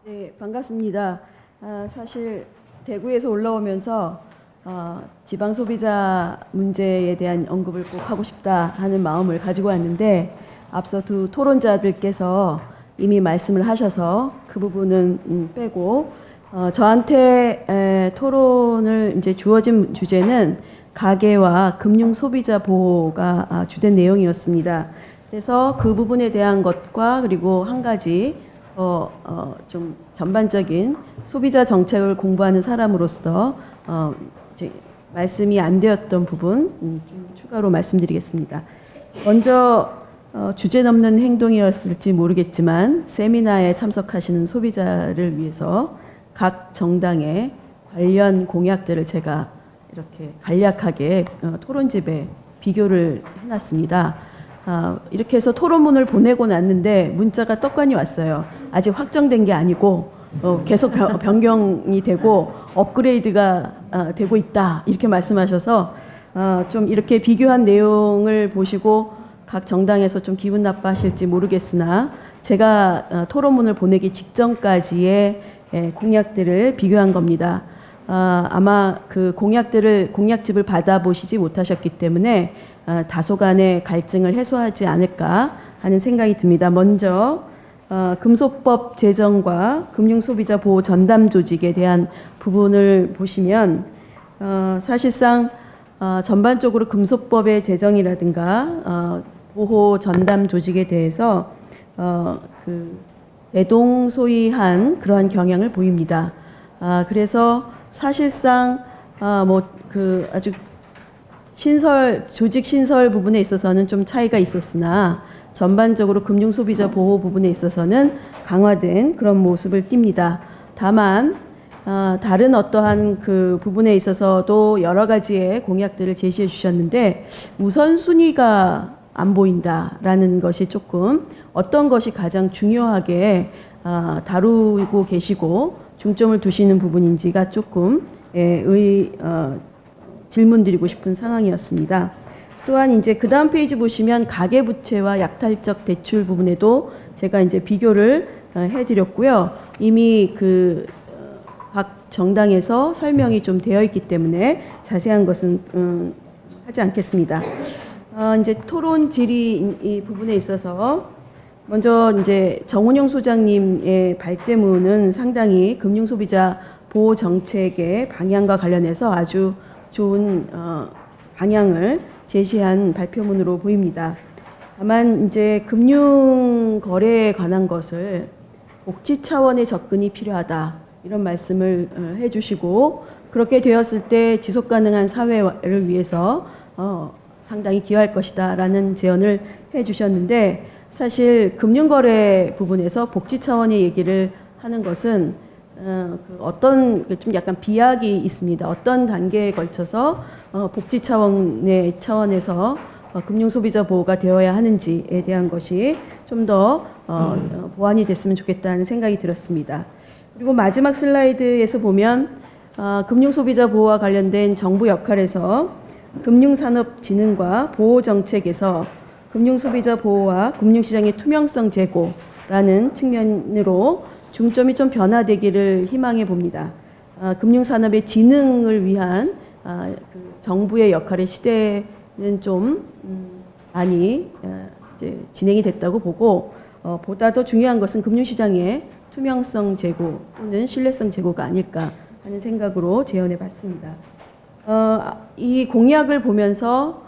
네, 반갑습니다. 사실 대구에서 올라오면서 지방 소비자 문제에 대한 언급을 꼭 하고 싶다 하는 마음을 가지고 왔는데 앞서 두 토론자들께서 이미 말씀을 하셔서 그 부분은 빼고 저한테 토론을 이제 주어진 주제는 가계와 금융 소비자 보호가 주된 내용이었습니다. 그래서 그 부분에 대한 것과 그리고 한 가지 좀 전반적인 소비자 정책을 공부하는 사람으로서 이제 말씀이 안 되었던 부분 좀 추가로 말씀드리겠습니다. 먼저 주제 넘는 행동이었을지 모르겠지만 세미나에 참석하시는 소비자를 위해서 각 정당의 관련 공약들을 제가 이렇게 간략하게 토론집에 비교를 해놨습니다. 이렇게 해서 토론문을 보내고 났는데 문자가 떡하니 왔어요. 아직 확정된 게 아니고 계속 변경이 되고 업그레이드가 되고 있다 이렇게 말씀하셔서 좀 이렇게 비교한 내용을 보시고 각 정당에서 좀 기분 나빠하실지 모르겠으나 제가 토론문을 보내기 직전까지의 공약들을 비교한 겁니다. 아마 그 공약집을 받아보시지 못하셨기 때문에 다소간의 갈증을 해소하지 않을까 하는 생각이 듭니다. 먼저 금소법 제정과 금융소비자 보호 전담 조직에 대한 부분을 보시면 사실상 전반적으로 금소법의 제정이라든가 보호 전담 조직에 대해서 그 대동소이한 그러한 경향을 보입니다. 그래서 사실상 그 아주 조직 신설 부분에 있어서는 좀 차이가 있었으나 전반적으로 금융소비자 보호 부분에 있어서는 강화된 그런 모습을 띱니다. 다만 다른 어떠한 그 부분에 있어서도 여러 가지의 공약들을 제시해 주셨는데 우선순위가 안 보인다라는 것이 조금 어떤 것이 가장 중요하게 다루고 계시고 중점을 두시는 부분인지가 조금 질문드리고 싶은 상황이었습니다. 또한 이제 그 다음 페이지 보시면 가계부채와 약탈적 대출 부분에도 제가 이제 비교를 해드렸고요. 이미 그 각 정당에서 설명이 좀 되어 있기 때문에 자세한 것은 하지 않겠습니다. 이제 토론 질의 이 부분에 있어서 먼저 이제 정운영 소장님의 발제문은 상당히 금융소비자 보호 정책의 방향과 관련해서 아주 좋은 방향을 제시한 발표문으로 보입니다. 다만 이제 금융 거래에 관한 것을 복지 차원의 접근이 필요하다 이런 말씀을 해주시고 그렇게 되었을 때 지속 가능한 사회를 위해서 상당히 기여할 것이다라는 제언을 해주셨는데 사실 금융 거래 부분에서 복지 차원의 얘기를 하는 것은 어떤 좀 약간 비약이 있습니다. 어떤 단계에 걸쳐서 복지 차원에서 금융 소비자 보호가 되어야 하는지에 대한 것이 좀 더 보완이 됐으면 좋겠다는 생각이 들었습니다. 그리고 마지막 슬라이드에서 보면 금융 소비자 보호와 관련된 정부 역할에서 금융산업진흥과 보호정책에서 금융 소비자 보호와 금융시장의 투명성 제고라는 측면으로 중점이 좀 변화되기를 희망해 봅니다. 금융산업의 진흥을 위한 그 정부의 역할의 시대는 좀 많이 이제 진행이 됐다고 보고 보다 더 중요한 것은 금융시장의 투명성 제고 또는 신뢰성 제고가 아닐까 하는 생각으로 제언해 봤습니다. 이 공약을 보면서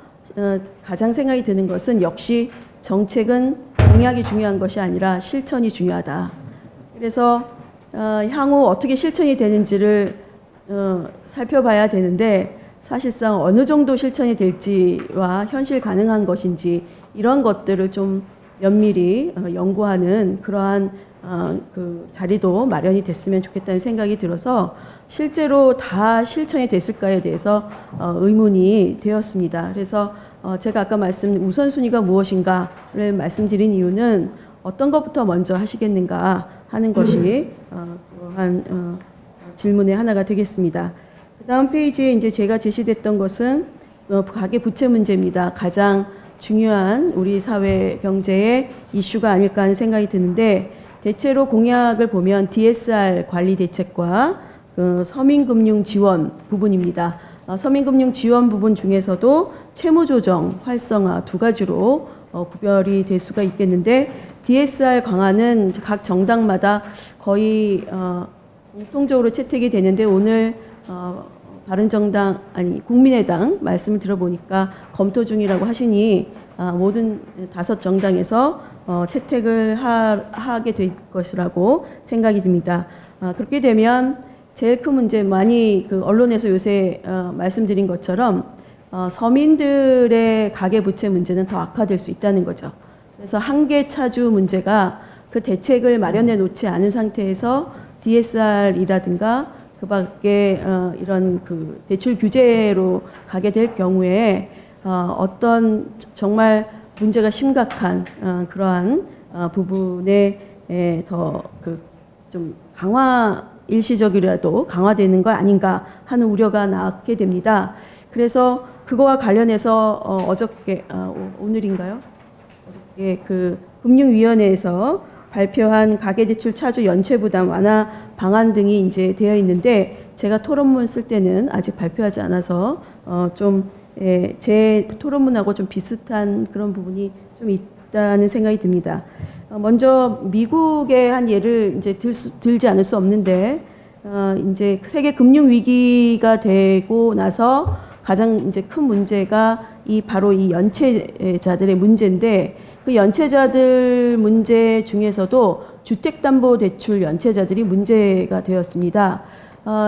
가장 생각이 드는 것은 역시 정책은 공약이 중요한 것이 아니라 실천이 중요하다. 그래서 향후 어떻게 실천이 되는지를 살펴봐야 되는데 사실상 어느 정도 실천이 될지와 현실 가능한 것인지 이런 것들을 좀 면밀히 연구하는 그러한 그 자리도 마련이 됐으면 좋겠다는 생각이 들어서 실제로 다 실천이 됐을까에 대해서 의문이 되었습니다. 그래서 제가 아까 우선순위가 무엇인가를 말씀드린 이유는 어떤 것부터 먼저 하시겠는가 하는 것이 그러한 질문의 하나가 되겠습니다. 그 다음 페이지에 이제 제가 제시됐던 것은 가계 부채 문제입니다. 가장 중요한 우리 사회 경제의 이슈가 아닐까 하는 생각이 드는데 대체로 공약을 보면 DSR 관리 대책과 서민금융 지원 부분입니다. 서민금융 지원 부분 중에서도 채무조정 활성화 두 가지로 구별이 될 수가 있겠는데, DSR 강화는 각 정당마다 거의 공통적으로 채택이 되는데, 오늘 바른정당 국민의당 말씀을 들어보니까 검토 중이라고 하시니 모든 5정당에서 채택을 하게 될 것이라고 생각이 듭니다. 그렇게 되면 제일 큰 문제, 많이 언론에서 요새 말씀드린 것처럼 서민들의 가계부채 문제는 더 악화될 수 있다는 거죠. 그래서 한계 차주 문제가 그 대책을 마련해 놓지 않은 상태에서 DSR이라든가 그 밖에 이런 대출 규제로 가게 될 경우에 어떤 정말 문제가 심각한 그러한 부분에 더 좀 일시적이라도 강화되는 거 아닌가 하는 우려가 낳게 됩니다. 그래서 그거와 관련해서 어저께 오늘인가요? 어저께 금융위원회에서 발표한 가계대출 차주 연체부담 완화 방안 등이 이제 되어 있는데, 제가 토론문 쓸 때는 아직 발표하지 않아서 제 토론문하고 좀 비슷한 그런 부분이 좀 있다는 생각이 듭니다. 먼저 미국의 한 예를 이제 들지 않을 수 없는데, 이제 세계 금융 위기가 되고 나서 가장 이제 큰 문제가 바로 이 연체자들의 문제인데, 그 연체자들 문제 중에서도 주택담보대출 연체자들이 문제가 되었습니다.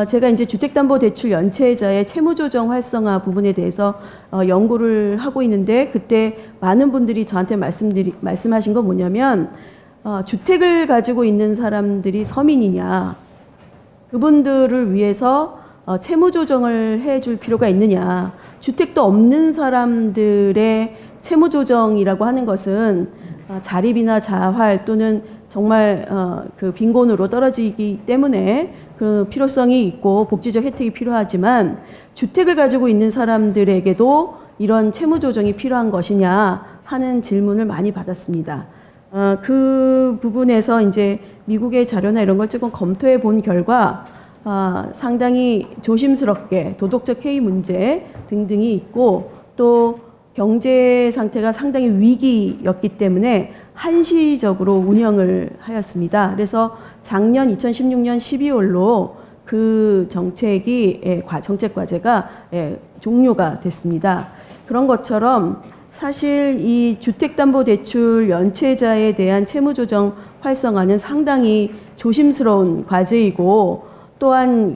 제가 이제 주택담보대출 연체자의 채무조정 활성화 부분에 대해서 연구를 하고 있는데, 그때 많은 분들이 저한테 말씀하신 건 뭐냐면, 주택을 가지고 있는 사람들이 서민이냐, 그분들을 위해서 채무조정을 해줄 필요가 있느냐, 주택도 없는 사람들의 채무조정이라고 하는 것은 자립이나 자활 또는 정말 빈곤으로 떨어지기 때문에 그 필요성이 있고 복지적 혜택이 필요하지만, 주택을 가지고 있는 사람들에게도 이런 채무조정이 필요한 것이냐 하는 질문을 많이 받았습니다. 그 부분에서 이제 미국의 자료나 이런 걸 조금 검토해 본 결과 상당히 조심스럽게 도덕적 해이 문제 등등이 있고, 또 경제 상태가 상당히 위기였기 때문에 한시적으로 운영을 하였습니다. 그래서 작년 2016년 12월로 그 정책이 정책 과제가 종료가 됐습니다. 그런 것처럼 사실 이 주택담보대출 연체자에 대한 채무조정 활성화는 상당히 조심스러운 과제이고, 또한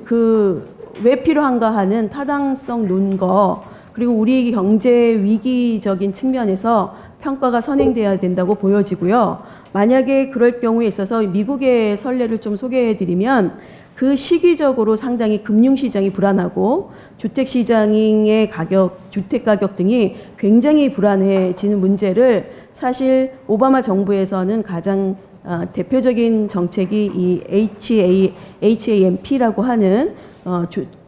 왜 필요한가 하는 타당성 논거, 그리고 우리 경제 위기적인 측면에서 평가가 선행돼야 된다고 보여지고요. 만약에 그럴 경우에 있어서 미국의 선례를 좀 소개해-드리면, 그 시기적으로 상당히 금융시장이 불안하고 주택시장의 주택 가격 등이 굉장히 불안해지는 문제를 사실 오바마 정부에서는 가장 대표적인 정책이 이 HAMP라고 하는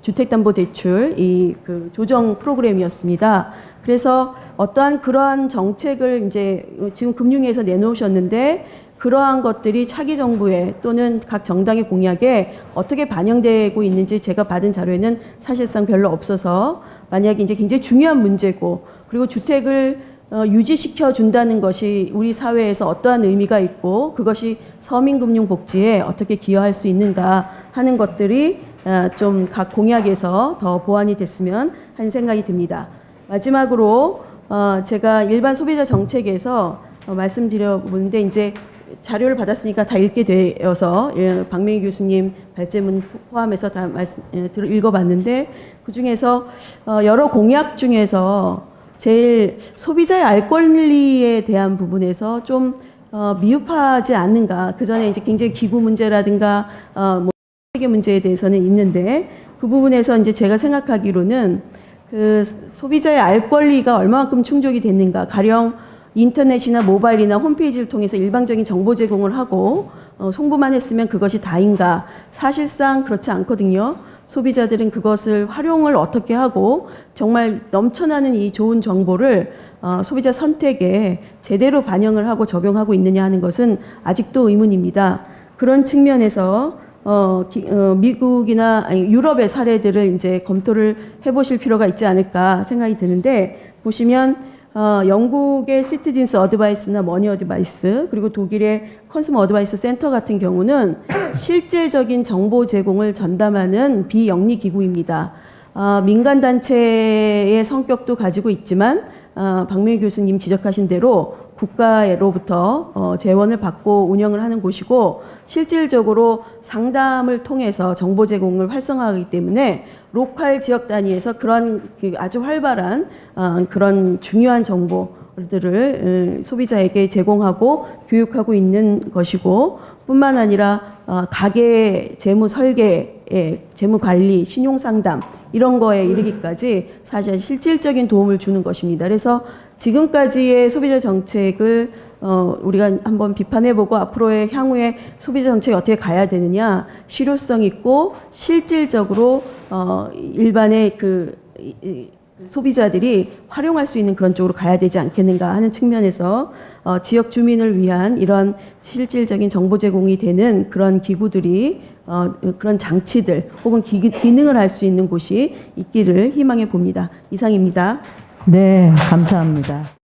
주택담보대출 조정 프로그램이었습니다. 그래서 어떠한 그러한 정책을 이제 지금 금융위에서 내놓으셨는데, 그러한 것들이 차기 정부에 또는 각 정당의 공약에 어떻게 반영되고 있는지 제가 받은 자료에는 사실상 별로 없어서, 만약에 이제 굉장히 중요한 문제고, 그리고 주택을 유지시켜 준다는 것이 우리 사회에서 어떠한 의미가 있고, 그것이 서민금융 복지에 어떻게 기여할 수 있는가 하는 것들이 좀 각 공약에서 더 보완이 됐으면 하는 생각이 듭니다. 마지막으로 제가 일반 소비자 정책에서 말씀드려보는데, 이제 자료를 받았으니까 다 읽게 되어서 박명희 교수님 발제문 포함해서 다 읽어봤는데, 그중에서 여러 공약 중에서 제일 소비자의 알 권리에 대한 부분에서 좀 미흡하지 않는가. 그 전에 이제 굉장히 기구 문제라든가 세계 문제에 대해서는 있는데, 그 부분에서 이제 제가 생각하기로는 그 소비자의 알 권리가 얼마만큼 충족이 됐는가. 가령 인터넷이나 모바일이나 홈페이지를 통해서 일방적인 정보 제공을 하고 송부만 했으면 그것이 다인가. 사실상 그렇지 않거든요. 소비자들은 그것을 활용을 어떻게 하고 정말 넘쳐나는 이 좋은 정보를 소비자 선택에 제대로 반영을 하고 적용하고 있느냐 하는 것은 아직도 의문입니다. 그런 측면에서 미국이나 유럽의 사례들을 이제 검토를 해보실 필요가 있지 않을까 생각이 드는데, 보시면 영국의 시티즌스 어드바이스나 머니 어드바이스, 그리고 독일의 컨슈머 어드바이스 센터 같은 경우는 실제적인 정보 제공을 전담하는 비영리 기구입니다. 민간 단체의 성격도 가지고 있지만 박명희 교수님 지적하신 대로 국가로부터 재원을 받고 운영을 하는 곳이고, 실질적으로 상담을 통해서 정보 제공을 활성화하기 때문에 로컬 지역 단위에서 그런 아주 활발한 그런 중요한 정보들을 소비자에게 제공하고 교육하고 있는 것이고, 뿐만 아니라 가계 재무 설계, 재무 관리, 신용 상담 이런 거에 이르기까지 사실 실질적인 도움을 주는 것입니다. 그래서 지금까지의 소비자 정책을 우리가 한번 비판해보고 앞으로의 향후의 소비자 정책이 어떻게 가야 되느냐, 실효성 있고 실질적으로 일반의 소비자들이 활용할 수 있는 그런 쪽으로 가야 되지 않겠는가 하는 측면에서 지역 주민을 위한 이런 실질적인 정보 제공이 되는 그런 기구들이 그런 장치들 혹은 기능을 할 수 있는 곳이 있기를 희망해 봅니다. 이상입니다. 네, 감사합니다.